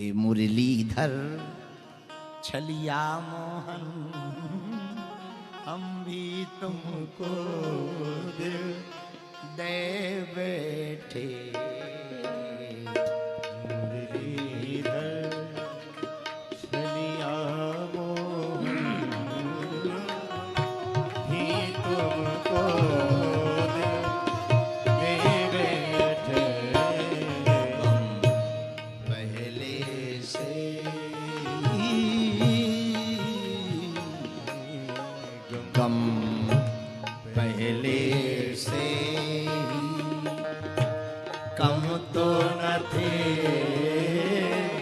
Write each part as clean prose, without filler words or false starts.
हे मुरलीधर छलिया मोहन, हम भी तुमको दिल दे बैठे। मुरलीधर छलिया मोहन, भी तुमको दिल दे बैठे। पहले से गम पहले से कम तो न थे,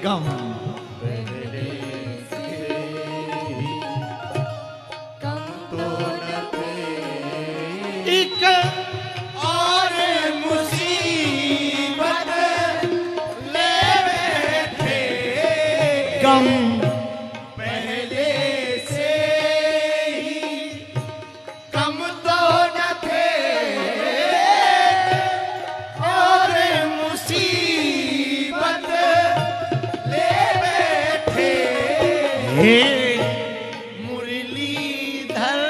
गम पहले से कम तो न थे। एक और मुसीबत ले बैठे, गम पहले से ही कम तो न थे, और मुसीबत ले बैठे। हे मुरलीधर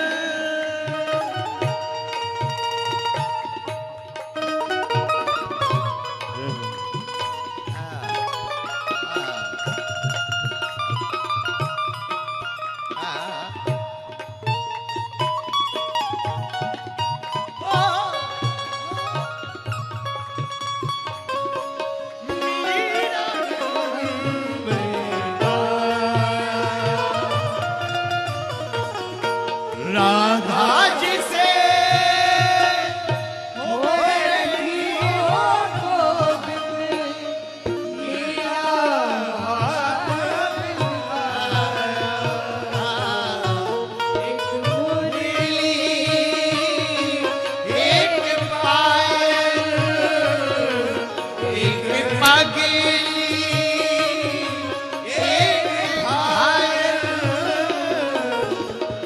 राधा जी से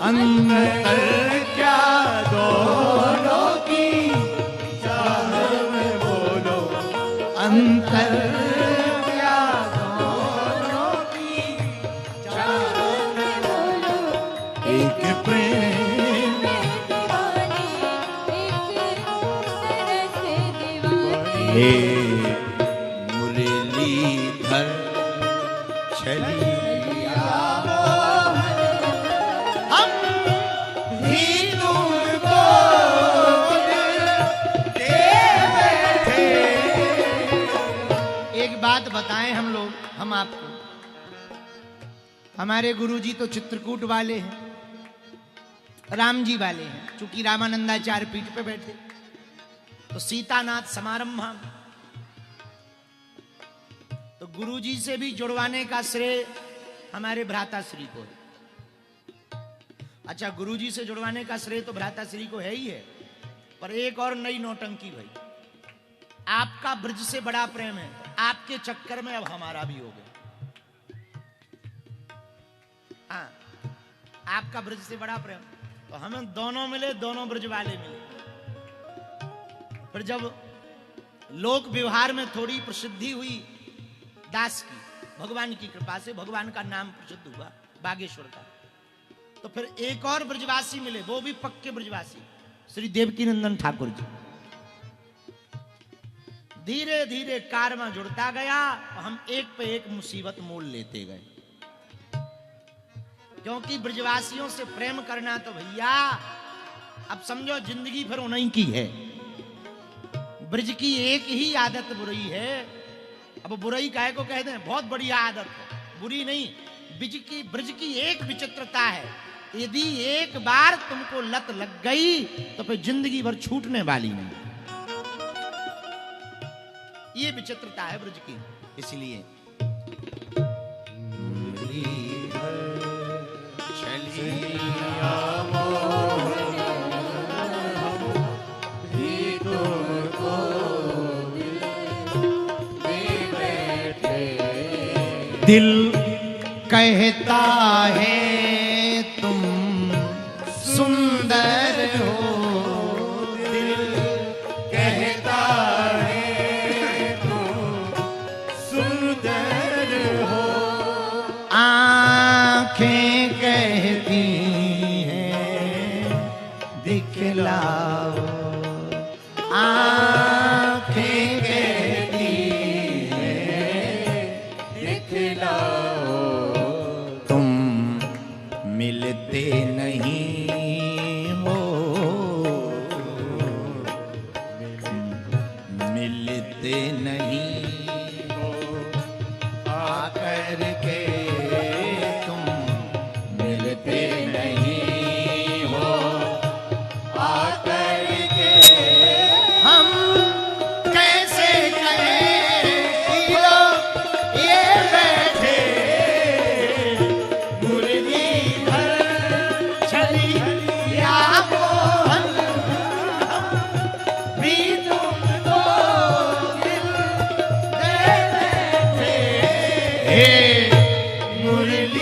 अंतर क्या दोनों की चाह में बोलो, अंतर क्या दोनों की चाह में बोलो। एक प्रेम हे मुरलीधर छलिया मोहन, हम भी तुमको दिल दे बैठे। एक बात बताएं हम आपको, हमारे गुरुजी तो चित्रकूट वाले हैं, राम जी वाले हैं। चूंकि रामानंदाचार्य पीठ पे बैठे तो सीतानाथ समारंभा, तो गुरुजी से भी जुड़वाने का श्रेय हमारे भ्राताश्री को है। अच्छा, गुरुजी से जुड़वाने का श्रेय तो भ्राताश्री को है ही है, पर एक और नई नौटंकी भाई, आपका ब्रज से बड़ा प्रेम है, आपके चक्कर में अब हमारा भी हो गया। हाँ, आपका ब्रज से बड़ा प्रेम, तो हमें दोनों मिले, दोनों ब्रज वाले मिले। फिर जब लोक व्यवहार में थोड़ी प्रसिद्धि हुई दास की, भगवान की कृपा से भगवान का नाम प्रसिद्ध हुआ बागेश्वर का, तो फिर एक और ब्रजवासी मिले, वो भी पक्के ब्रजवासी, श्री देवकी नंदन ठाकुर जी। धीरे धीरे कारवां जुड़ता गया, हम एक पे एक मुसीबत मोल लेते गए। क्योंकि ब्रजवासियों से प्रेम करना तो भैया अब समझो जिंदगी फिर उन्हीं की है। ब्रज की एक ही आदत बुरी है, अब बुराई काहे को कहते हैं, बहुत बढ़िया आदत है, बुरी नहीं। ब्रज की एक विचित्रता है, यदि एक बार तुमको लत लग गई तो फिर जिंदगी भर छूटने वाली नहीं। ये विचित्रता है ब्रज की, इसलिए छलिया मोहन, भी तुमको दिल दे बैठे। दिल कहता है तुम सुंदर हो, दिल कहता है तुम सुंदर हो। करके तुम मिलते नहीं हो आकर के हम कैसे कहें कि लो ये बैठे मुरलीधर छली या मोहन भी तुमको दिल दे बैठे मुरलीधर।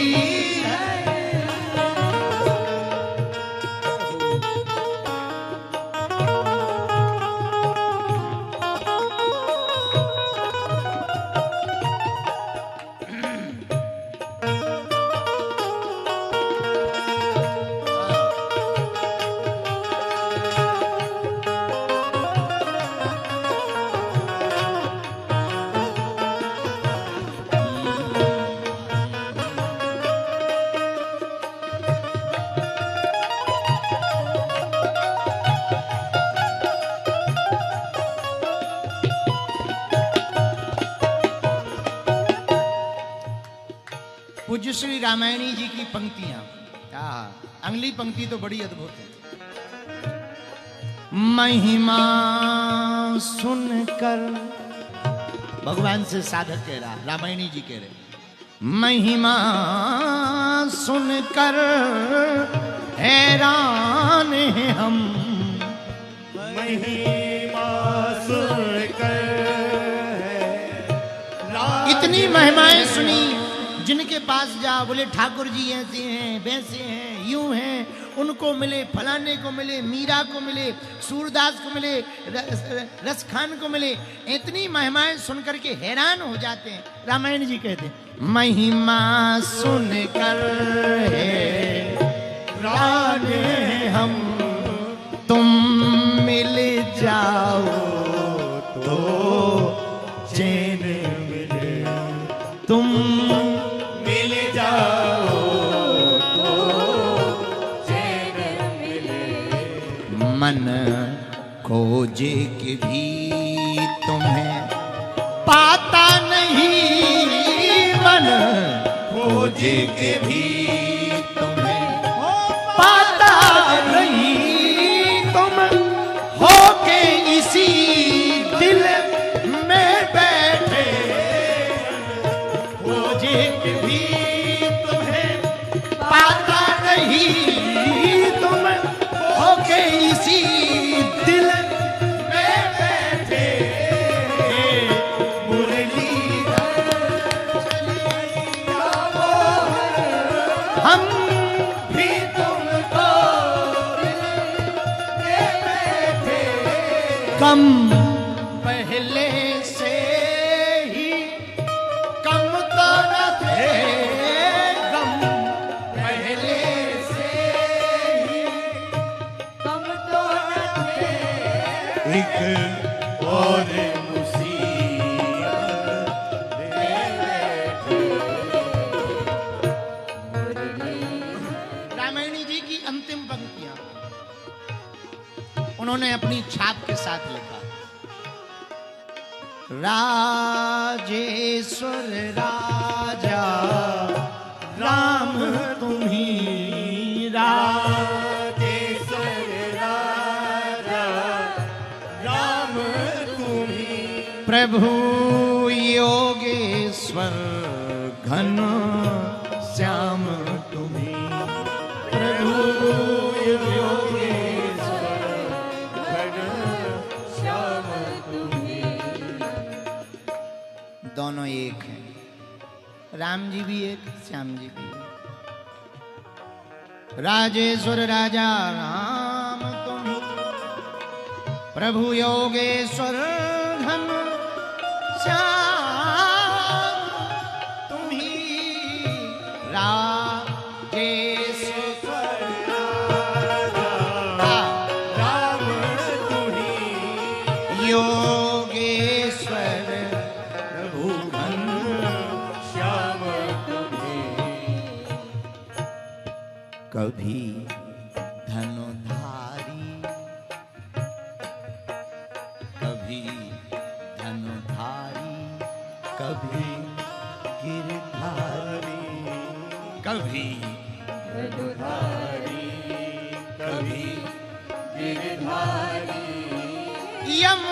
पूज्य श्री रामायणी जी की पंक्तियां, अगली पंक्ति तो बड़ी अद्भुत है। महिमा सुनकर, भगवान से साधक कह रहा, रामायणी जी कह रहे, महिमा सुनकर हैरान हैं हम। महिमा सुनकर इतनी महिमाएं सुनी, जिनके पास जा बोले ठाकुर जी ऐसे हैं, वैसे हैं, यूं हैं, उनको मिले, फलाने को मिले, मीरा को मिले, सूरदास को मिले, रसखान को मिले, इतनी महिमाएं सुनकर के हैरान हो जाते हैं। रामायण जी कहते हैं महिमा सुनकर हैरान हैं हम, तुम मिल जाओ तो चैन मिले, तुम मिल जाओ तो चैन मिले। मन खोजे के भी तुम्हें पाता नहीं, मन खोजे के भी तुम्हें पाता नहीं, तुम हो के इसी दिल में बैठे, खोजे के भी तुम्हें पाता नहीं, तुम हो के इसी दिल में बैठे, मुरलीधर चलिया मोहन, हम भी तुमको दिल में बैठे, कम पहले से ही कम तो न थे, कम पहले से ही कम तो न थे, एक और मुसीबत दे बैठे। रामायणी जी की अंतिम पंक्तियां उन्होंने अपनी छाप के साथ लिखा। राजेश्वर राजा राम तुम्ही, राजेश्वर राजा राम तुम्ही, प्रभु योगेश्वर घन श्याम तुम्ही, प्रभु योगेश्वर घन श्याम तुम्ही। दोनों एक हैं, राम जी भी एक, श्याम जी भी एक। राजेश्वर राजा राम तुम्ही, प्रभु योगेश्वर घन श्याम तुम्ही, राजेश्वर राम तुम्ही, योगेश्वर प्रभु घन श्याम तुम्ही। कभी धनुधारी, कभी धनुधारी, कभी गिर गिरधारी कभी ब्रजधारी कभी गिरधारी यम